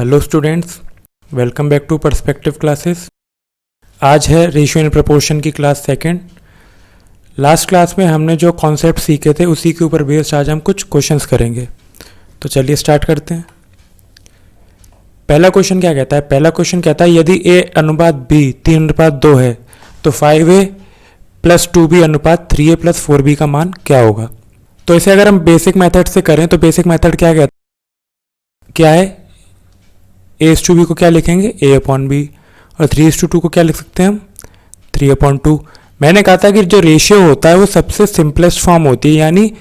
Hello students, welcome back to Perspective Classes. आज है ratio and proportion की class second. Last class में हमने जो कॉन्सेप्ट सीखे थे उसी के ऊपर बेस्ड आज हम कुछ क्वेश्चंस करेंगे। तो चलिए स्टार्ट करते हैं। पहला क्वेश्चन क्या कहता है? पहला क्वेश्चन कहता है यदि a अनुपात b 3:2 है तो 5a प्लस 2b अनुपात 3a प्लस 4b का मान क्या होगा। तो इसे अगर हम बेसिक मेथड से करें तो बेसिक मेथड क्या है? a/b को क्या लिखेंगे? a/b। और 3:2 को क्या लिख सकते हैं हम? 3/2। मैंने कहा था कि जो रेशियो होता है वो सबसे सिंपलेस्ट फॉर्म होती है, यानी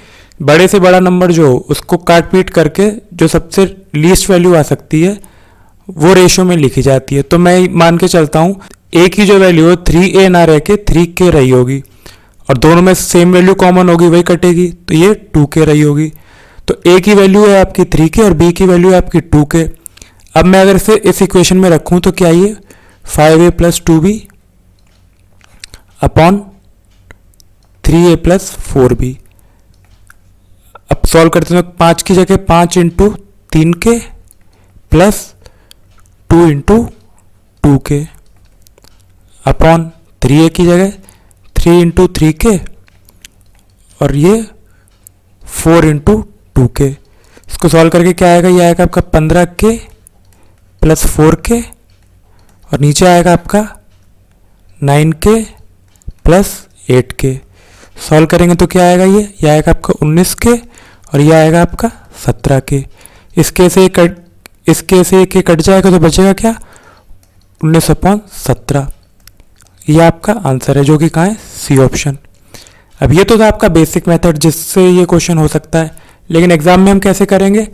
बड़े से बड़ा नंबर जो हो उसको काट पीट करके जो सबसे लीस्ट वैल्यू आ सकती है वो रेशियो में लिखी जाती है। तो मैं मान के चलता हूँ a की जो वैल्यू हो 3a ना रह के 3k रही होगी और दोनों में सेम वैल्यू कॉमन होगी, वही कटेगी, तो ये 2k रही होगी। तो a की वैल्यू है आपकी 3k और b की वैल्यू है आपकी 2k। अब मैं अगर इसे इस इक्वेशन में रखूं तो क्या ये 5a plus 2b upon 3a plus 4b। अब सॉल्व करते हैं तो 5 की जगह 5 into 3k plus 2 into 2k upon 3a की जगह 3 इंटू 3k और ये 4 इंटू 2k। इसको सॉल्व करके क्या आएगा? ये आएगा आपका 15k प्लस 4k और नीचे आएगा आपका 9k प्लस 8k। सॉल्व करेंगे तो क्या आएगा? ये आएगा आपका 19k और ये आएगा आपका 17k। इसके से एक कट जाएगा तो बचेगा क्या? 19/17। ये आपका आंसर है जो कि कहाँ है? C option. अब ये तो था आपका बेसिक मेथड जिससे ये क्वेश्चन हो सकता है, लेकिन एग्जाम में हम कैसे करेंगे?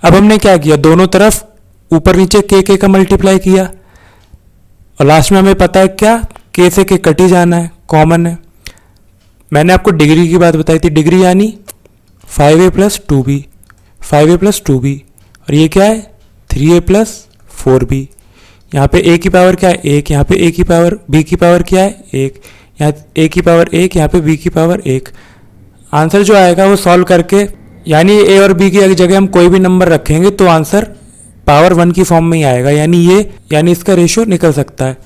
अब हमने क्या किया, दोनों तरफ ऊपर नीचे k का मल्टीप्लाई किया और लास्ट में हमें पता है क्या, k से k कट ही जाना है, कॉमन है। मैंने आपको डिग्री की बात बताई थी, डिग्री यानी 5a plus 2b, 5a plus 2b और ये क्या है? 3a plus 4b। यहाँ पे a की पावर क्या है? 1। यहाँ पे a की पावर b की पावर क्या है? 1। यहाँ a की पावर 1, यहाँ पे b की पावर 1। आंसर जो आएगा वो सॉल्व करके, यानी a और b की जगह हम कोई भी नंबर रखेंगे तो आंसर पावर 1 की फॉर्म में ही आएगा, यानी इसका रेशियो निकल सकता है।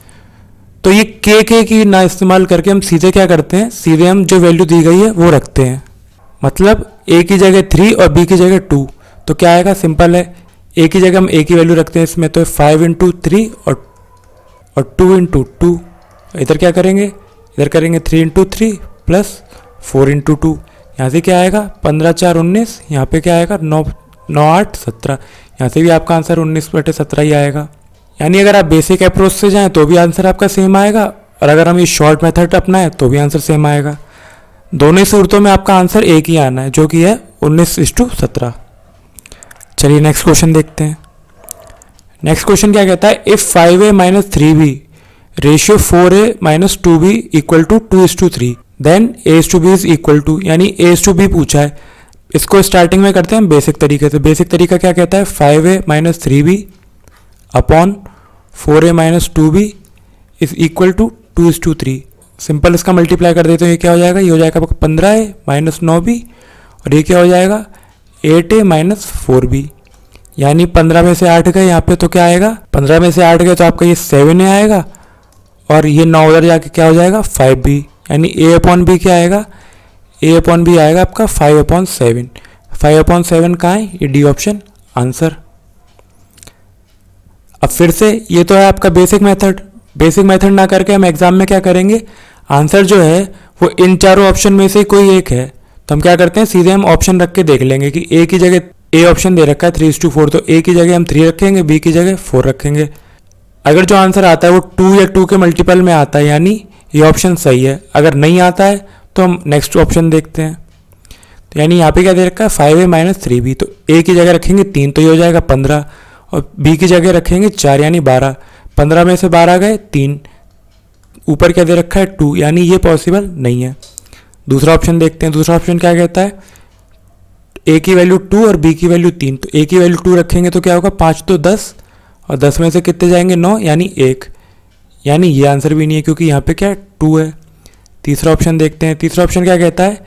तो ये k की ना इस्तेमाल करके हम सीधे क्या करते हैं, सीधे हम जो वैल्यू दी गई है वो रखते हैं। मतलब a की जगह 3 और b की जगह 2, तो क्या आएगा? सिंपल है, a की जगह हम a की वैल्यू रखते हैं इसमें, तो 5 इंटू 3 और 2 इंटू 2। इधर क्या करेंगे? इधर करेंगे 3 इंटू 3 प्लस 4 इंटू 2। यहाँ से क्या आएगा? 15×4 19। यहाँ पे क्या आएगा? 9×8 17। यहाँ से भी आपका आंसर 19/17 ही आएगा। यानी अगर आप बेसिक अप्रोच से जाएं तो भी आंसर आपका सेम आएगा और अगर हम ये शॉर्ट मेथड अपनाएं तो भी आंसर सेम आएगा। दोनों ही सूरतों में आपका आंसर एक ही आना है जो कि है 19:17। चलिए नेक्स्ट क्वेश्चन देखते हैं। नेक्स्ट क्वेश्चन क्या कहता है? If 5a minus 3b ratio 4a minus 2b equal to 2:3 then a/b is equal to, यानी a/b पूछा है। इसको स्टार्टिंग में करते हैं बेसिक तरीके से। बेसिक तरीका क्या कहता है? 5a minus 3b upon 4a minus 2b is equal to 2:3। Simple इसका मल्टीप्लाई कर देते हैं, ये क्या हो जाएगा? ये हो जाएगा आपका 15a माइनस 9b और ये क्या हो जाएगा? 8a minus 4b। यानी 15 में से 8 गए यहाँ पे तो क्या आएगा? 15 में से 8 गए तो आपका ये 7a आएगा और ये 9 उधर जाके क्या हो जाएगा? 5b। यानी a/b क्या आएगा? a/b आएगा आपका 5/7। 5/7 कहाँ है? ये डी ऑप्शन आंसर। अब फिर से ये तो है आपका बेसिक मेथड। बेसिक मेथड ना करके हम एग्जाम में क्या करेंगे, आंसर जो है वो इन चारों ऑप्शन में से कोई एक है तो हम क्या करते हैं, सीधे हम ऑप्शन रख के देख लेंगे कि a की जगह a ऑप्शन दे रखा है 3:4, तो a की जगह हम 3 रखेंगे, b की जगह 4 रखेंगे। अगर जो आंसर आता है वो 2 या 2 के मल्टीपल में आता है यानी ये ऑप्शन सही है। अगर नहीं आता है तो हम नेक्स्ट ऑप्शन देखते हैं। तो यानी यहाँ पे क्या दे रखा है? 5a माइनस 3b, तो a की जगह रखेंगे 3 तो ये हो जाएगा 15 और b की जगह रखेंगे 4 यानी 12। 15 में से 12 गए 3, ऊपर क्या दे रखा है? 2, यानी ये पॉसिबल नहीं है। दूसरा ऑप्शन देखते हैं। दूसरा ऑप्शन क्या कहता है? a की वैल्यू 2 और b की वैल्यू 3, तो a की वैल्यू 2 रखेंगे तो क्या होगा? 5 तो 10 और 10 में से कितने जाएंगे? 9 यानी 1। यानी ये आंसर भी नहीं है क्योंकि यहाँ पे क्या है? 2 है। तीसरा ऑप्शन देखते हैं। तीसरा ऑप्शन क्या कहता है?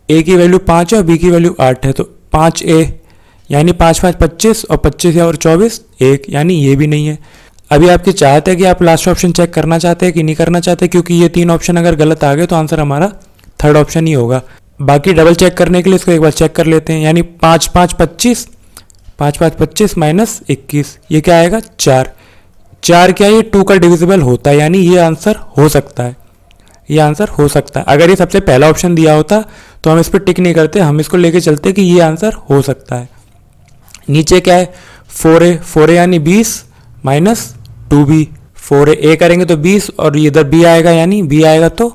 a की वैल्यू 5 है और b की वैल्यू 8 है, तो 5a यानी 5 5 25 और 25 और 24 1, यानी ये भी नहीं है। अभी आपकी चाहत है कि आप लास्ट ऑप्शन चेक करना चाहते हैं कि नहीं करना चाहते, क्योंकि ये 3 ऑप्शन अगर गलत आ गए तो आंसर हमारा थर्ड ऑप्शन ही होगा। बाकी डबल चेक करने के लिए इसको एक बार चेक कर लेते हैं, यानी 5 5 25 5 5 25 माइनस 21, ये क्या आएगा 4। 4 क्या है, ये 2 का डिविजिबल होता है, यानी ये आंसर हो सकता है, ये आंसर हो सकता है। अगर ये सबसे पहला ऑप्शन दिया होता तो हम इस पर टिक नहीं करते, हम इसको लेके चलते कि ये आंसर हो सकता है। नीचे क्या है 4a, 4a यानी 20 माइनस 2b, 4a करेंगे तो 20 और इधर b आएगा, यानी b आएगा तो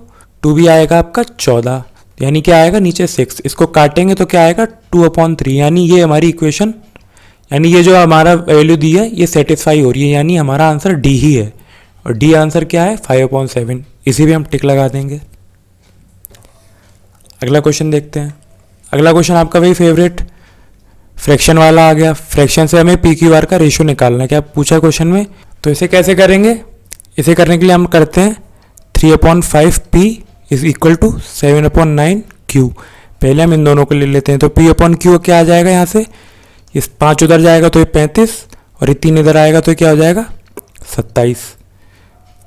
2b आएगा आपका 14, यानी क्या आएगा नीचे 6। इसको काटेंगे तो क्या आएगा 2/3, यानी ये हमारी इक्वेशन, यानी ये जो हमारा वैल्यू दी है ये सेटिस्फाई हो रही है, यानी हमारा आंसर डी ही है। और डी आंसर क्या है 5/7, इसी पे हम टिक लगा देंगे। अगला क्वेश्चन देखते हैं। अगला क्वेश्चन आपका वही फेवरेट फ्रैक्शन वाला आ गया। फ्रैक्शन से हमें पी क्यू आर का रेशियो निकालना है, क्या पूछा क्वेश्चन में। तो इसे कैसे करेंगे, इसे करने के लिए हम करते हैं 3/5p is equal to 7/9q। पहले हम इन दोनों को ले लेते हैं, तो p/q क्या आ जाएगा, यहाँ से इस 5 उधर जाएगा तो ये 35 और ये 3 इधर आएगा तो ये क्या हो जाएगा 27।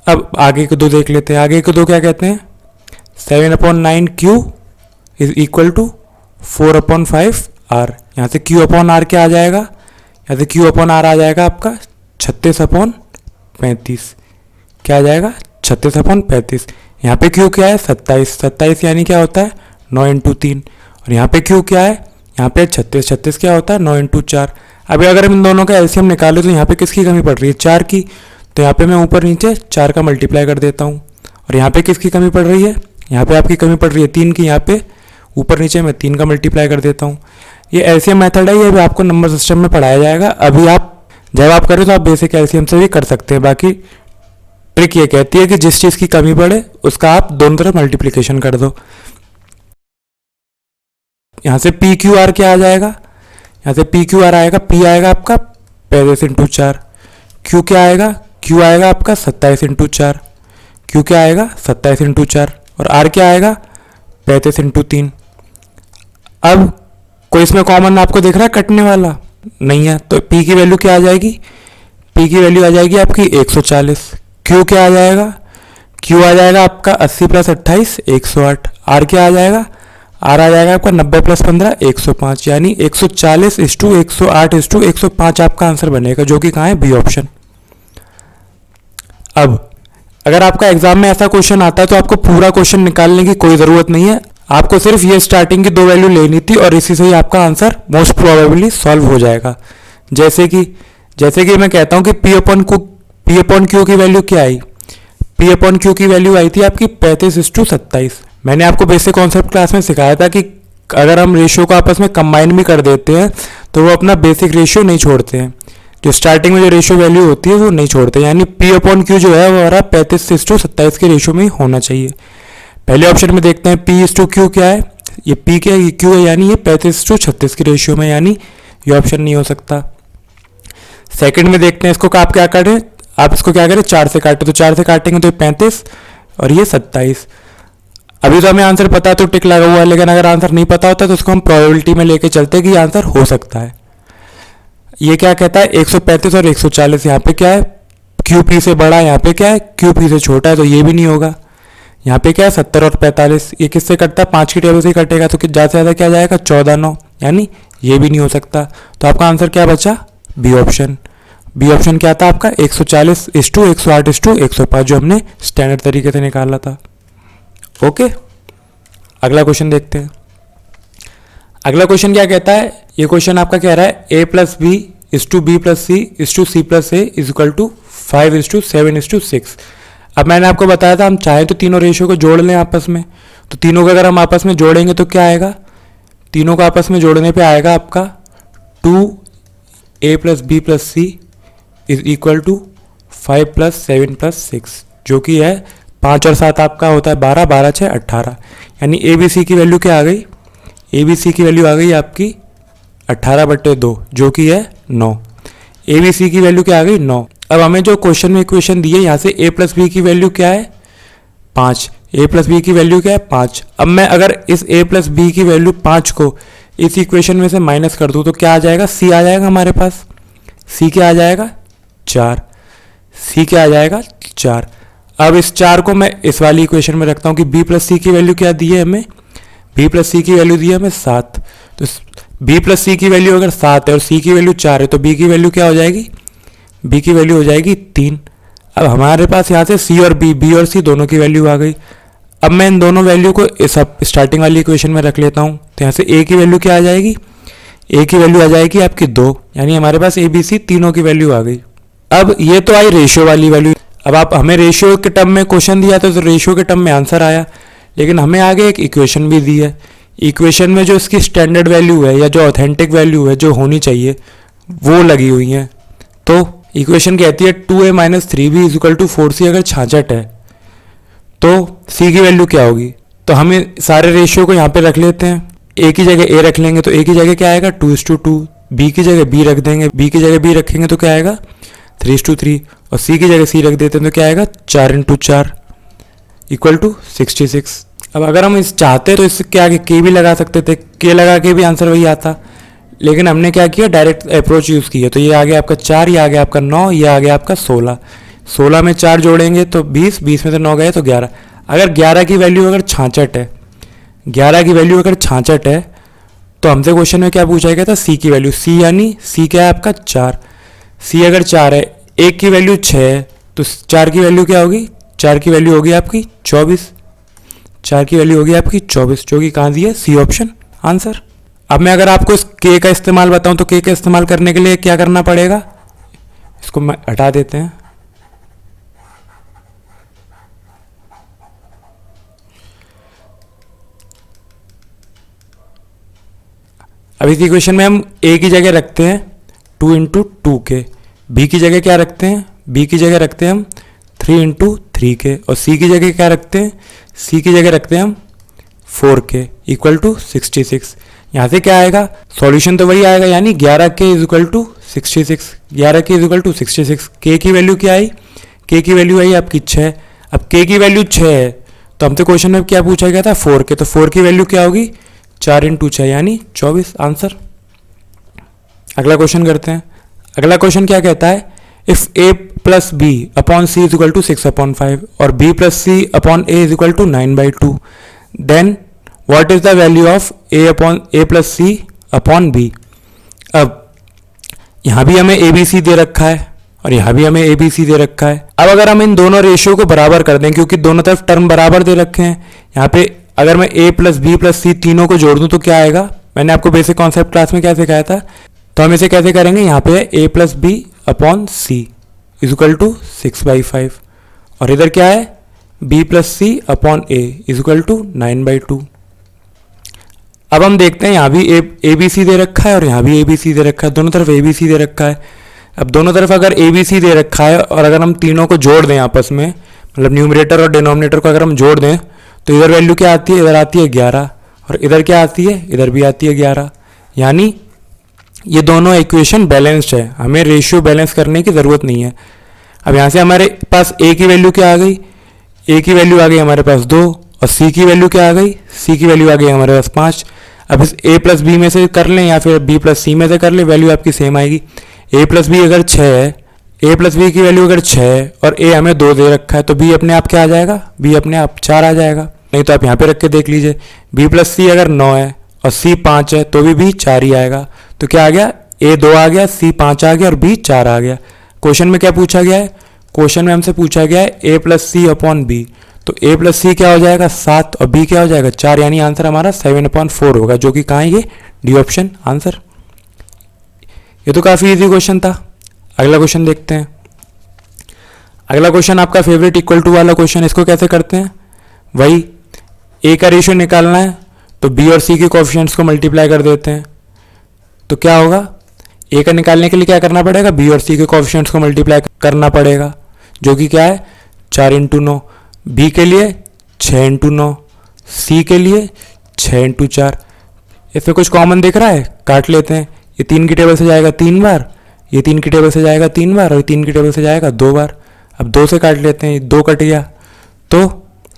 अब आगे के दो देख लेते हैं। आगे के दो क्या कहते हैं 7/9q is equal to 4/5r। यहाँ से q/r क्या आ जाएगा, यहाँ से q/r आ जाएगा आपका 36/35, क्या आ जाएगा 36/35। यहाँ पे q क्या है 27, 27 यानी क्या होता है 9 × 3, और यहाँ पे q क्या है, यहाँ पे 36, 36 क्या होता है 9 × 4। अभी अगर हम इन दोनों का एलसीएम निकालें तो यहाँ पे किसकी कमी पड़ रही है 4 की, तो यहाँ पे मैं ऊपर नीचे 4 का मल्टीप्लाई कर देता हूँ। और यहाँ पे किसकी कमी पड़ रही है, यहाँ पे आपकी कमी पड़ रही है 3 की, यहाँ पे ऊपर नीचे मैं 3 का मल्टीप्लाई कर देता हूँ। ये एलसीएम मेथड है, ये भी आपको नंबर सिस्टम में पढ़ाया जाएगा। अभी आप जब आप करें तो आप बेसिक एलसीएम से भी कर सकते हैं। बाकी ट्रिक ये कहती है कि जिस चीज़ की कमी पड़े उसका आप दोनों तरफ मल्टीप्लिकेशन कर दो। यहाँ से पी क्यू आर क्या आ जाएगा, यहाँ से पी क्यू आर आएगा, पी आएगा आपका 35 × 4, क्यू क्या आएगा, क्यू आएगा आपका 27 × 4, क्यू क्या आएगा 27 × 4, और आर क्या आएगा 35 × 3। अब कोई इसमें कॉमन आपको दिख रहा है कटने वाला नहीं है, तो पी की वैल्यू क्या आ जाएगी, पी की वैल्यू आ जाएगी आपकी 140। क्यू क्या आ जाएगा, क्यू आ जाएगा आपका 80 + 28 108। आर क्या आ जाएगा, आर आ जाएगा आपका 90 + 15 105, यानी 140 = 108 = 105 आपका आंसर बनेगा, जो कि कहाँ है बी ऑप्शन। अब अगर आपका एग्जाम में ऐसा क्वेश्चन आता है तो आपको पूरा क्वेश्चन निकालने की कोई ज़रूरत नहीं है, आपको सिर्फ ये स्टार्टिंग की 2 वैल्यू लेनी थी और इसी से ही आपका आंसर मोस्ट प्रोबेबली सॉल्व हो जाएगा। जैसे कि मैं कहता हूँ कि p/q की वैल्यू क्या आई, p/q की वैल्यू आई थी आपकी 35 = 27। मैंने आपको बेसिक कॉन्सेप्ट क्लास में सिखाया था कि अगर हम रेशियो को आपस में कंबाइन भी कर देते हैं तो वो अपना बेसिक रेशियो नहीं छोड़ते हैं, जो स्टार्टिंग में जो रेशियो वैल्यू होती है वो नहीं छोड़ते, यानी p/q जो है वो हमारा 35 = 27 के रेशियो में ही होना चाहिए। पहले ऑप्शन में देखते हैं p/q क्या है, ये p क्या है, ये q है, यानी ये 35 = 36 के रेशियो में, यानी ये ऑप्शन नहीं हो सकता। सेकंड में देखते हैं इसको आप क्या करें, आप इसको क्या करें 4 से काटें, तो 4 से काटेंगे तो 35 और ये 27। अभी तो हमें आंसर पता है तो टिक लगा हुआ है, लेकिन अगर आंसर नहीं पता होता तो उसको हम प्रोबेबिलिटी में लेके चलते हैं कि आंसर हो सकता है। ये क्या कहता है 135 और 140, यहाँ पे क्या है क्यू पी से बड़ा है, यहाँ पे क्या है क्यू पी से छोटा है, तो ये भी नहीं होगा। यहाँ पे क्या है 70 और 45, ये किससे कटता है 5 की टेबल से ही कटेगा, तो ज़्यादा से ज़्यादा क्या जाएगा 14 9, यानी ये भी नहीं हो सकता। तो आपका आंसर क्या बचा बी ऑप्शन। बी ऑप्शन क्या था आपका 140 = 108 = 105, जो हमने स्टैंडर्ड तरीके से निकाला था। ओके, अगला क्वेश्चन देखते हैं। अगला क्वेश्चन क्या कहता है, ये क्वेश्चन आपका कह रहा है a + b = b + c = c + a = 5 = 7 = 6। अब मैंने आपको बताया था हम चाहें तो तीनों रेशियो को जोड़ लें आपस में, तो तीनों को अगर हम आपस में जोड़ेंगे तो क्या आएगा, तीनों को आपस में जोड़ने पे आएगा आपका 2a + b + c = 5 + 7 + 6, जो कि है 5 और 7 आपका होता है 12, 12 6 18, यानी ए बी सी की वैल्यू क्या आ गई, ए बी सी की वैल्यू आ गई आपकी 18/2, जो कि है 9। ए बी सी की वैल्यू क्या आ गई 9। अब हमें जो क्वेश्चन में इक्वेशन दी है यहाँ से a + b की वैल्यू क्या है 5, a + b की वैल्यू क्या है 5। अब मैं अगर इस a + b की वैल्यू 5 को इस इक्वेशन में से माइनस कर दूँ तो क्या आ जाएगा, सी आ जाएगा हमारे पास। सी क्या आ जाएगा, 4। सी क्या आ जाएगा, 4। अब इस 4 को मैं इस वाली इक्वेशन में रखता हूँ कि बी प्लस सी की वैल्यू क्या दी है हमें, बी प्लस सी की वैल्यू दी है हमें 7। तो बी प्लस सी की वैल्यू अगर 7 है और सी की वैल्यू 4 है तो बी की वैल्यू क्या हो जाएगी, बी की वैल्यू हो जाएगी 3। अब हमारे पास यहाँ से सी और बी और सी दोनों की वैल्यू आ गई। अब मैं इन दोनों वैल्यू को इस स्टार्टिंग वाली इक्वेशन में रख लेता हूँ। तो यहाँ से ए की वैल्यू क्या आ जाएगी, ए की वैल्यू आ जाएगी आपकी 2, यानी हमारे पास ए बी सी तीनों की वैल्यू आ गई। अब ये तो आई रेशियो वाली वैल्यू। अब आप हमें रेशियो के टर्म में क्वेश्चन दिया तो रेशियो के टर्म में आंसर आया, लेकिन हमें आगे एक इक्वेशन भी दी है। इक्वेशन में जो इसकी स्टैंडर्ड वैल्यू है या जो ऑथेंटिक वैल्यू है जो होनी चाहिए वो लगी हुई है। तो इक्वेशन कहती है 2a minus 3b is equal to 4c अगर 66 है तो c की वैल्यू क्या होगी। तो हमें सारे रेशियो को यहाँ पे रख लेते हैं। a की जगह a रख लेंगे तो a की जगह क्या आएगा 2:2, b की जगह b रख देंगे, b की जगह b रखेंगे तो क्या आएगा 3:3 और c की जगह c रख देते हैं तो क्या आएगा 4×4 इक्वल टू 66। अब अगर हम इस चाहते तो इससे क्या के भी लगा सकते थे, के लगा के भी आंसर वही आता, लेकिन हमने क्या किया डायरेक्ट अप्रोच यूज़ किया। तो ये आ गया आपका 4, ये आ गया आपका 9, ये आ गया आपका 16। 16 में 4 जोड़ेंगे तो 20, 20 में से 9 गए तो 11। अगर 11 की वैल्यू अगर 66 है, 11 की वैल्यू अगर 66 है तो हमसे क्वेश्चन में क्या पूछा गया था, सी की वैल्यू। सी यानी सी क्या है आपका 4। सी अगर 4 है, एक की वैल्यू 6 है तो 4 की वैल्यू क्या होगी, 4 की वैल्यू होगी आपकी 24। 4 की वैल्यू होगी आपकी 24, जो कि कहाँ दी है, सी ऑप्शन आंसर। अब मैं अगर आपको इस के का इस्तेमाल बताऊं तो के का इस्तेमाल करने के लिए क्या करना पड़ेगा, इसको मैं हटा देते हैं। अब इस इक्वेशन में हम a की जगह रखते हैं 2×2 के, b की जगह क्या रखते हैं, b की जगह रखते हैं हम 3×3 के, और c की जगह क्या रखते हैं, c की जगह रखते हैं हम 4 के इक्वल टू 66। यहाँ से क्या आएगा, सॉल्यूशन तो वही आएगा, यानी 11k is equal to 66। 11k is equal to 66। k की वैल्यू क्या आई, k की वैल्यू आई आपकी 6। अब k की वैल्यू 6 है तो हमसे क्वेश्चन में क्या पूछा गया था, 4k। तो 4 की वैल्यू क्या होगी, 4×6 यानी 24 आंसर। अगला क्वेश्चन करते हैं। अगला क्वेश्चन क्या कहता है, if a plus B upon C is equal to 6/5 और b plus C upon A is equal to 9/2 then what is the value of a plus C upon B. अब यहाँ भी हमें ए बी सी दे रखा है और यहाँ भी हमें ए बी सी दे रखा है। अब अगर हम इन दोनों रेशियो को बराबर कर दें, क्योंकि दोनों तरफ टर्म बराबर दे रखे हैं, यहाँ पे अगर मैं a प्लस बी प्लस सी तीनों को जोड़ दूँ तो क्या आएगा, मैंने आपको बेसिक कॉन्सेप्ट क्लास में क्या सिखाया था। तो हम इसे कैसे करेंगे, यहाँ पे a plus B upon C is equal to 6/5 और इधर क्या है b plus C upon A is equal to 9/2। अब हम देखते हैं यहाँ भी ए बी सी दे रखा है और यहाँ भी ए बी सी दे रखा है, दोनों तरफ ए बी सी दे रखा है। अब दोनों तरफ अगर ए बी सी दे रखा है और अगर हम तीनों को जोड़ दें आपस में, मतलब न्यूमरेटर और डिनोमिनेटर को अगर हम जोड़ दें तो इधर वैल्यू क्या आती है, इधर आती है 11 और इधर क्या आती है, इधर भी आती है 11। यानी ये दोनों इक्वेशन बैलेंस्ड है, हमें रेशियो बैलेंस करने की ज़रूरत नहीं है। अब यहाँ से हमारे पास a की वैल्यू क्या आ गई, a की वैल्यू आ गई हमारे पास 2 और c की वैल्यू क्या आ गई, c की वैल्यू आ गई हमारे पास 5। अब इस a प्लस बी में से कर लें या फिर b प्लस सी में से कर लें, वैल्यू आपकी सेम आएगी। a प्लस बी अगर 6 है, a प्लस बी की वैल्यू अगर 6 है और a हमें 2 दे रखा है तो b अपने आप क्या आ जाएगा, b अपने आप 4 आ जाएगा। नहीं तो आप यहाँ पे रख के देख लीजिए, b प्लस सी अगर 9 है और c 5 है तो भी b 4 ही आएगा। तो क्या आ गया, a 2 आ गया, c 5 आ गया और b 4 आ गया। क्वेश्चन में क्या पूछा गया है, क्वेश्चन में हमसे पूछा गया है a plus C upon B. तो a प्लस सी क्या हो जाएगा 7 और b क्या हो जाएगा 4, यानी आंसर हमारा 7/4 होगा, जो कि कहाँ है ये डी ऑप्शन आंसर। ये तो काफ़ी इजी क्वेश्चन था। अगला क्वेश्चन देखते हैं। अगला क्वेश्चन आपका फेवरेट इक्वल टू वाला क्वेश्चन। इसको कैसे करते हैं, वही a का रेशियो निकालना है तो b और c के कोएफिशिएंट्स को मल्टीप्लाई कर देते हैं। तो क्या होगा, a का निकालने के लिए क्या करना पड़ेगा, b और c के कोएफिशिएंट्स को मल्टीप्लाई करना पड़ेगा, जो कि क्या है 4×9। b के लिए 6×9, c के लिए 6×4। इसमें कुछ कॉमन दिख रहा है, काट लेते हैं। ये 3 की टेबल से जाएगा 3 बार, ये 3 की टेबल से जाएगा 3 बार और ये 3 की टेबल से जाएगा 2 बार। अब 2 से काट लेते हैं, 2 कट गया तो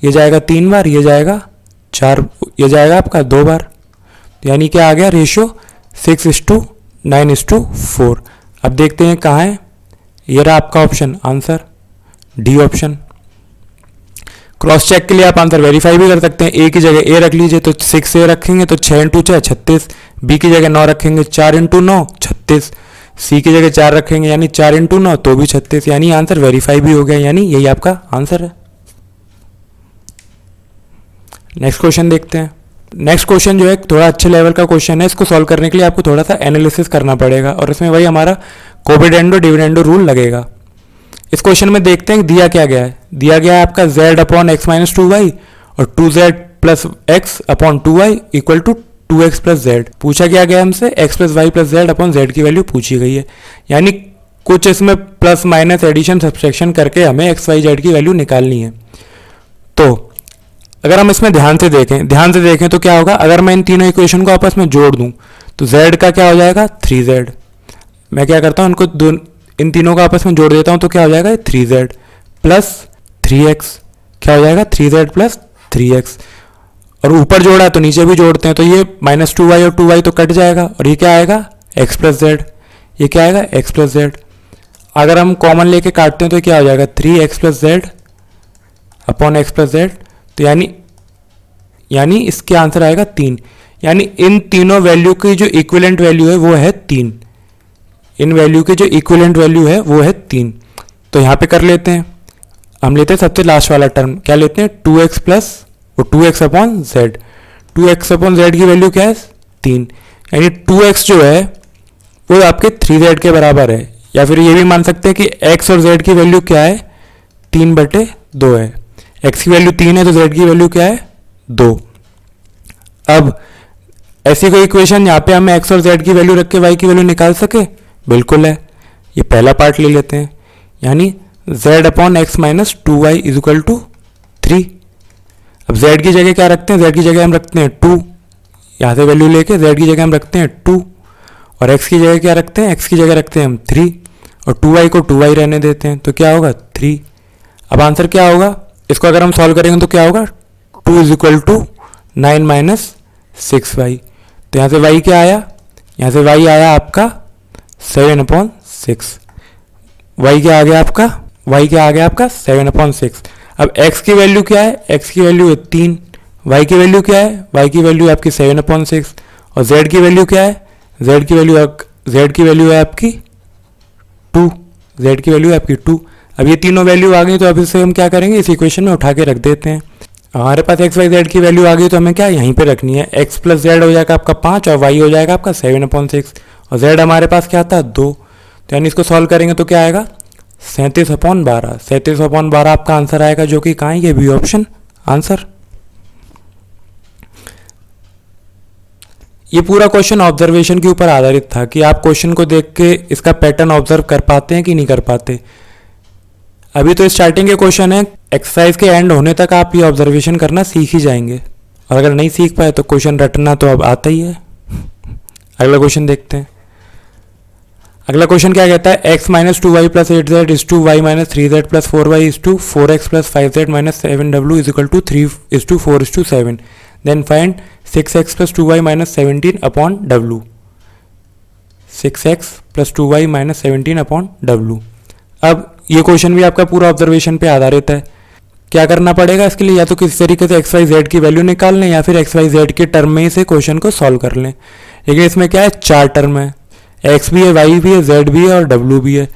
ये जाएगा 3 बार, ये जाएगा 4, ये जाएगा आपका 2 बार। तो यानी क्या आ गया रेशियो 6:9:4। अब देखते हैं कहाँ है, ये रहा आपका option answer D option. Cross check के लिए आप आंसर वेरीफाई भी कर सकते हैं। ए की जगह ए रख लीजिए तो 6 ए रखेंगे तो 6 × 6 36। बी की जगह 9 रखेंगे 4 × 9 36। सी की जगह 4 रखेंगे यानी 4 × 9 तो भी 36, यानी आंसर वेरीफाई भी हो गया, यानी यही आपका आंसर है। नेक्स्ट क्वेश्चन देखते हैं। नेक्स्ट क्वेश्चन जो है थोड़ा अच्छे लेवल का क्वेश्चन है। इसको सॉल्व करने के लिए आपको थोड़ा सा एनालिसिस करना पड़ेगा और इसमें वही हमारा कोविडेंडो डिविडेंडो रूल लगेगा। इस क्वेश्चन में देखते हैं दिया क्या गया है। दिया गया है आपका z/x-2y और 2z + x/2y = 2x + z। पूछा क्या गया हमसे x + y + z/z की वैल्यू पूछी गई है, यानी कुछ इसमें प्लस माइनस एडिशन सब्सट्रैक्शन करके हमें x y z की वैल्यू निकालनी है। तो अगर हम इसमें ध्यान से देखें तो क्या होगा, अगर मैं इन तीनों इक्वेशन को आपस में जोड़ दूं तो z का क्या हो जाएगा 3z। मैं क्या करता हूं इनको इन तीनों को आपस में जोड़ देता हूं तो क्या हो जाएगा 3z + 3x। क्या हो जाएगा 3z + 3x। और ऊपर जोड़ा है तो नीचे भी जोड़ते हैं तो ये -2y और 2y तो कट जाएगा और ये क्या आएगा x + z। ये क्या आएगा x + z। अगर हम कॉमन लेके काटते हैं तो क्या हो जाएगा 3x + z/x + z। तो यानी इसके आंसर आएगा 3। यानी इन तीनों वैल्यू की जो इक्विवेलेंट वैल्यू है वो है 3। इन वैल्यू की जो इक्विवेलेंट वैल्यू है वो है 3। तो यहाँ पे कर लेते हैं, हम लेते हैं सबसे लास्ट वाला टर्म, क्या लेते हैं 2x + 2x/z। 2x/z की वैल्यू क्या है 3, यानी 2x जो है वो आपके 3z के बराबर है। या फिर ये भी मान सकते हैं कि x और z की वैल्यू क्या है 3/2 है। x की वैल्यू 3 है तो z की वैल्यू क्या है 2। अब ऐसी कोई इक्वेशन यहाँ पे हमें x और z की वैल्यू रख के y की वैल्यू निकाल सके, बिल्कुल है। ये पहला पार्ट ले लेते हैं, यानी z/x - 2y = 3। अब z की जगह क्या रखते हैं, z की जगह हम रखते हैं 2, यहाँ से वैल्यू लेके z की जगह हम रखते हैं 2। और x की जगह क्या रखते हैं, x की जगह रखते हैं हम 3 और 2y को 2y रहने देते हैं तो क्या होगा 3। अब आंसर क्या होगा, इसको अगर हम सॉल्व करेंगे तो क्या होगा 2 = 9 - 6y। तो यहाँ से y क्या आया, यहाँ से y आया आपका 7/6। y क्या आ गया आपका, y क्या आ गया आपका 7/6। अब x की वैल्यू क्या है, x की वैल्यू है 3, y की वैल्यू क्या है, y की वैल्यू आपकी 7/6 और z की वैल्यू क्या है, z की वैल्यू है आपकी 2। z की वैल्यू है आपकी 2। अब ये तीनों वैल्यू आ गई तो अब इसे हम क्या करेंगे, इस इक्वेशन में उठा के रख देते हैं। हमारे पास x y z की वैल्यू आ गई तो हमें क्या यहीं पे रखनी है। x + z हो जाएगा आपका 5 और y हो जाएगा आपका 7/6 और z हमारे पास क्या था 2। तो यानी इसको सॉल्व करेंगे तो क्या आएगा 37/12। 37/12 आपका आंसर आएगा, जो कि कहाँ है, ये बी ऑप्शन आंसर। ये पूरा क्वेश्चन ऑब्जर्वेशन के ऊपर आधारित था कि आप क्वेश्चन को देख के इसका पैटर्न ऑब्जर्व कर पाते हैं कि नहीं कर पाते। अभी तो स्टार्टिंग के क्वेश्चन है, एक्सरसाइज के एंड होने तक आप ये ऑब्जर्वेशन करना सीख ही जाएंगे और अगर नहीं सीख पाए तो क्वेश्चन रटना तो अब आता ही है। अगला क्वेश्चन देखते हैं। अगला क्वेश्चन क्या कहता है, x - 2y + 8z = y - 3z + 4y = 4x + 5z - 7w = 3:4:7। Then find 6x + 2y - 17/w। 6x + 2y - 17/w। अब ये क्वेश्चन भी आपका पूरा ऑब्जर्वेशन पे आधारित है। क्या करना पड़ेगा इसके लिए, या तो किसी तरीके से एक्स वाई जेड की वैल्यू निकाल लें या फिर एक्स वाई जेड के टर्म में से क्वेश्चन को सॉल्व कर लें। लेकिन इसमें क्या है, 4 टर्म है, एक्स भी है, वाई भी है, जेड भी है और डब्ल्यू भी है,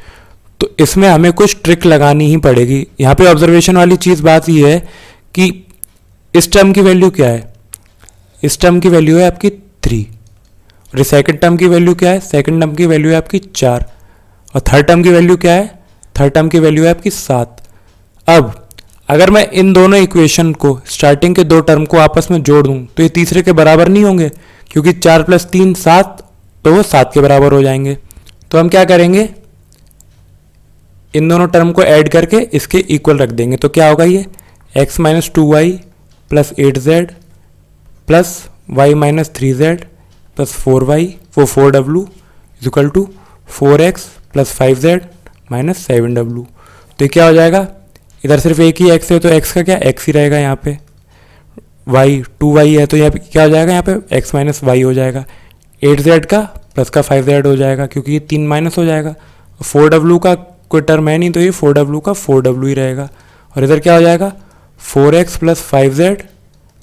तो इसमें हमें कुछ ट्रिक लगानी ही पड़ेगी। यहाँ पे ऑब्जर्वेशन वाली चीज़ बात ये है कि इस टर्म की वैल्यू क्या है, इस टर्म की वैल्यू है आपकी 3 और सेकंड टर्म की वैल्यू क्या है, सेकंड टर्म की वैल्यू है आपकी 4 और थर्ड टर्म की वैल्यू क्या है, थर्ड टर्म की वैल्यू है आपकी 7। अब अगर मैं इन दोनों इक्वेशन को, स्टार्टिंग के 2 टर्म को आपस में जोड़ दूं तो ये तीसरे के बराबर नहीं होंगे, क्योंकि 4 + 3 7, तो वो 7 के बराबर हो जाएंगे। तो हम क्या करेंगे, इन दोनों टर्म को ऐड करके इसके इक्वल रख देंगे। तो क्या होगा, ये x - 2y + 8z + y - 3z + 4y वो 4w = 4x + 5z - 7w। तो ये क्या हो जाएगा, इधर सिर्फ एक ही x है तो x का क्या x ही रहेगा यहाँ पे, वाई 2y है तो यहाँ पे क्या हो जाएगा, यहाँ पे x माइनस वाई हो जाएगा। 8z का प्लस का 5z हो जाएगा क्योंकि ये 3 माइनस हो जाएगा। 4w का कोई टर्म है नहीं तो ये 4w का 4w ही रहेगा। और इधर क्या हो जाएगा 4x plus 5z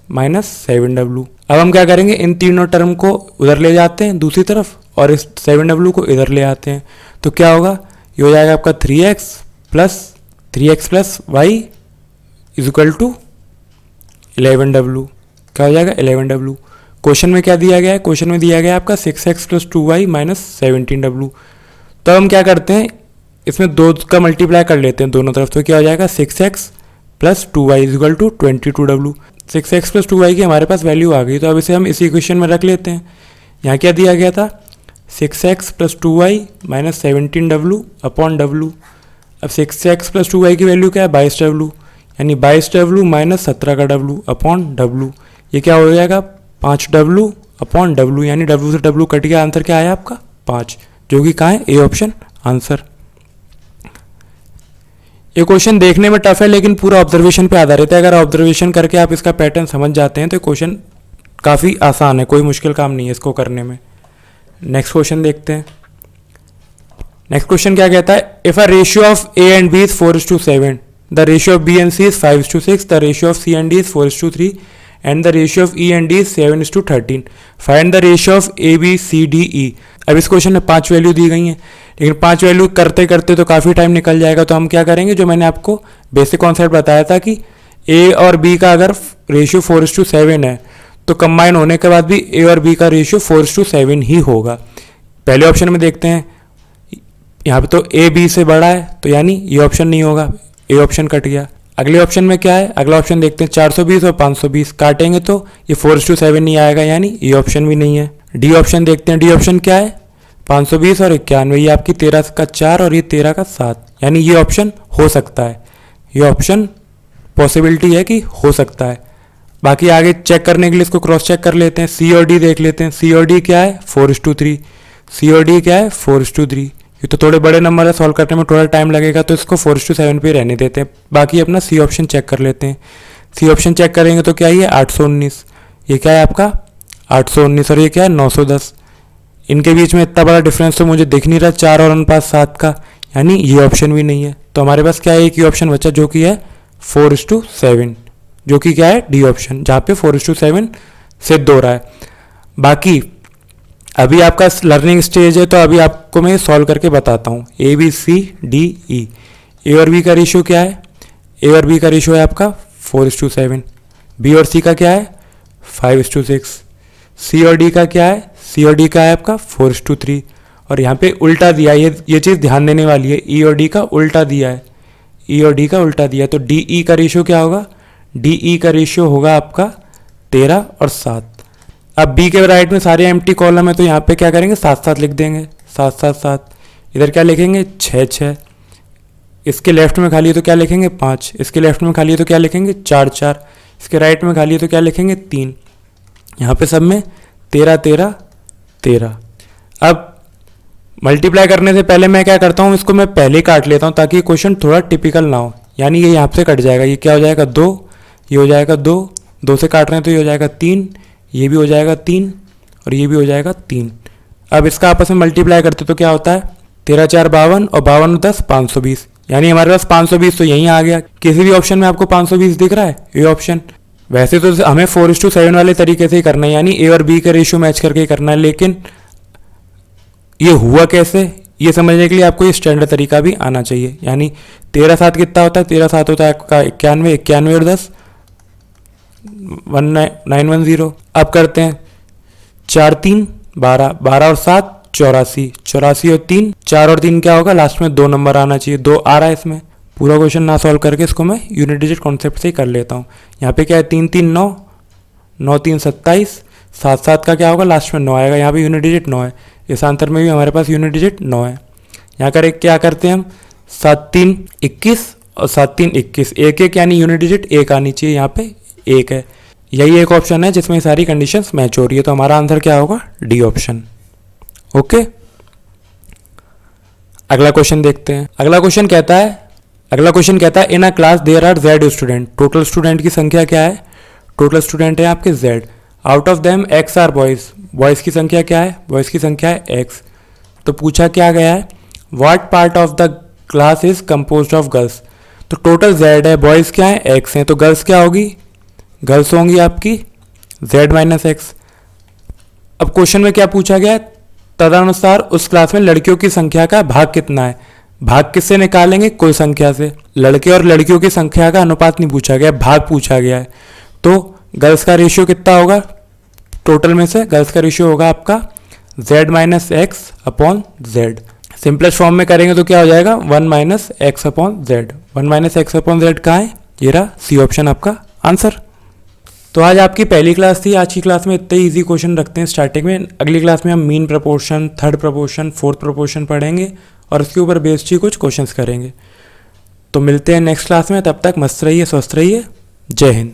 minus 7w। अब हम क्या करेंगे, इन तीनों टर्म को उधर ले जाते हैं दूसरी तरफ और इस 7w को इधर ले आते हैं तो क्या होगा, ये हो जाएगा आपका 3x plus Y is equal to 11w। क्या हो जाएगा 11w। क्वेश्चन में क्या दिया गया है, क्वेश्चन में दिया गया है आपका 6x plus 2y minus 17w। तो हम क्या करते हैं, इसमें 2 का मल्टीप्लाई कर लेते हैं दोनों तरफ तो क्या हो जाएगा 6x plus 2y is equal to 22w। 6x plus 2y की हमारे पास वैल्यू आ गई तो अब इसे हम इस इक्वेशन में रख लेते हैं। यहाँ क्या दिया गया था 6x plus 2y minus 17w upon w। अब 6x प्लस 2y की वैल्यू क्या है 22w, यानी 22w माइनस 17 का w अपॉन w। ये क्या हो जाएगा 5w अपॉन w, यानी w से w कट गया, आंसर क्या आया आपका 5, जो कि कहाँ है ए ऑप्शन आंसर। ये क्वेश्चन देखने में टफ है लेकिन पूरा ऑब्जर्वेशन पे आधारित है। अगर ऑब्जर्वेशन करके आप इसका पैटर्न समझ जाते हैं तो क्वेश्चन काफ़ी आसान है, कोई मुश्किल काम नहीं है इसको करने में। नेक्स्ट क्वेश्चन देखते हैं। नेक्स्ट क्वेश्चन क्या कहता है, if a ratio of A and B is 4:7, the ratio of B and C is 5:6, the ratio of C and D is 4:3 and the ratio of E and D is 7:13, find the ratio of A B C D E. अब इस question में 5 value दी गई हैं लेकिन 5 value करते करते तो काफ़ी टाइम निकल जाएगा। तो हम क्या करेंगे, जो मैंने आपको बेसिक कॉन्सेप्ट बताया था कि ए और बी का अगर रेशियो 4:7 है तो कंबाइन होने के बाद भी ए और बी का रेशियो 4:7 ही होगा। पहले ऑप्शन में देखते हैं, यहाँ पे तो ए बी से बड़ा है तो यानी ये ऑप्शन नहीं होगा, ए ऑप्शन कट गया। अगले ऑप्शन में क्या है, अगला ऑप्शन देखते हैं 420 और 520 काटेंगे तो ये 4:7 नहीं आएगा, यानी ये ऑप्शन भी नहीं है। डी ऑप्शन देखते हैं, डी ऑप्शन क्या है 520 और 91, ये आपकी 13 का 4 और ये 13 का 7, यानी ये ऑप्शन हो सकता है, ये ऑप्शन पॉसिबिलिटी है कि हो सकता है। बाकी आगे चेक करने के लिए इसको क्रॉस चेक कर लेते हैं। सी और डी देख लेते हैं, सी और डी क्या है 4:3, सी और डी क्या है 4:3। ये तो थोड़े बड़े नंबर है, सॉल्व करने में थोड़ा टाइम लगेगा तो इसको 4:7 पे रहने देते हैं। बाकी अपना सी ऑप्शन चेक कर लेते हैं। सी ऑप्शन चेक करेंगे तो क्या है 819, ये क्या है आपका 819 और ये क्या है 910। इनके बीच में इतना बड़ा डिफरेंस तो मुझे दिख नहीं रहा 4 और अनुपात 7 का, यानी ये ऑप्शन भी नहीं है। तो हमारे पास क्या है, एक ही ऑप्शन बचा जो कि है 4:7, जो कि क्या है डी ऑप्शन, जहाँ पे 4:7 सिद्ध हो रहा है। बाकी अभी आपका लर्निंग स्टेज है तो अभी आपको मैं सॉल्व करके बताता हूँ। ए बी सी डी ई, ए और बी का रेशियो क्या है, ए और बी का रेशियो है आपका 4:7, बी और सी का क्या है 5:6, सी और डी का क्या है, सी और डी का है आपका 4:3 और यहाँ पे उल्टा दिया है, ये चीज़ ध्यान देने वाली है, ई और डी का उल्टा दिया है, ई और डी का उल्टा दिया है। तो डी ई का रेशियो क्या होगा, डी ई का रेशियो होगा आपका 13 और 7। अब बी के राइट में सारे एम्प्टी कॉलम है तो यहाँ पे क्या करेंगे 7-7 लिख देंगे, 7-7-7। इधर क्या लिखेंगे 6-6, इसके लेफ्ट में खाली है तो क्या लिखेंगे 5, इसके लेफ्ट में खाली है तो क्या लिखेंगे 4-4, इसके राइट में खाली है तो क्या लिखेंगे 3। यहाँ पे सब में 13-13-13। अब मल्टीप्लाई करने से पहले मैं क्या करता हूँ, इसको मैं पहले ही काट लेता हूँ ताकि क्वेश्चन थोड़ा टिपिकल ना हो। यानी ये यहाँ से कट जाएगा, ये क्या हो जाएगा 2, ये हो जाएगा 2, 2 से काट रहे हैं तो ये हो जाएगा 3, ये भी हो जाएगा 3 और ये भी हो जाएगा 3। अब इसका आपस में मल्टीप्लाई करते तो क्या होता है 13-4 52 और 52-10 520, यानी हमारे पास 520 तो यहीं आ गया। किसी भी ऑप्शन में आपको 520 दिख रहा है, ये ऑप्शन। वैसे तो हमें 4:7 वाले तरीके से ही करना है, यानी ए और बी का रेशियो मैच करके ही करना है, लेकिन ये हुआ कैसे ये समझने के लिए आपको ये स्टैंडर्ड तरीका भी आना चाहिए। यानी 13-7 कितना होता है, 13-7 होता है आपका 91, 91 और 10 910। अब करते हैं 4-3 12, 12 और 7 84, 84 और 3 4 और 3 क्या होगा, लास्ट में 2 नंबर आना चाहिए, 2 आ रहा है इसमें। पूरा क्वेश्चन ना सॉल्व करके इसको मैं यूनिट डिजिट कॉन्सेप्ट से ही कर लेता हूँ। यहाँ पे क्या है 3-3 9, 9-3 27, 7-7 का क्या होगा लास्ट में 9 आएगा, यहाँ पे यूनिट डिजिट 9 है। इस आंसर में भी हमारे पास यूनिट डिजिट 9 है। यहाँ कर क्या करते हैं हम 7-3 21 और 7-3 21, 1-1 यानी यूनिट डिजिट 1 आनी चाहिए, यहाँ पे 1 है। यही एक ऑप्शन है जिसमें सारी कंडीशंस मैच हो रही है, तो हमारा आंसर क्या होगा डी ऑप्शन। ओके, अगला क्वेश्चन देखते हैं। अगला क्वेश्चन कहता है in a class there are Z student, total student की संख्या क्या है टोटल स्टूडेंट है आपके Z। Out of them X are boys, boys की संख्या क्या है, बॉयज़ की संख्या है X। तो पूछा क्या गया है, what part of the class is composed of girls. तो टोटल Z है, बॉयज़ क्या है X हैं, तो गर्ल्स क्या होगी, गर्ल्स होंगी आपकी Z माइनस एक्स। अब क्वेश्चन में क्या पूछा गया है, तदनुसार उस क्लास में लड़कियों की संख्या का भाग कितना है। भाग किससे निकालेंगे, कुल संख्या से। लड़के और लड़कियों की संख्या का अनुपात नहीं पूछा गया, भाग पूछा गया है। तो गर्ल्स का रेशियो कितना होगा, टोटल में से गर्ल्स का रेशियो होगा आपका Z minus x upon Z। Simplest form में करेंगे तो क्या हो जाएगा 1 minus x upon Z। 1 minus x upon Z कहाँ है, ये रहा सी ऑप्शन आपका आंसर। तो आज आपकी पहली क्लास थी। आज की क्लास में इतने इजी क्वेश्चन रखते हैं स्टार्टिंग में। अगली क्लास में हम mean proportion, third proportion, fourth proportion पढ़ेंगे और उसके ऊपर बेस्ड ही कुछ क्वेश्चंस करेंगे। तो मिलते हैं नेक्स्ट क्लास में, तब तक मस्त रहिए, स्वस्थ रहिए, जय हिंद।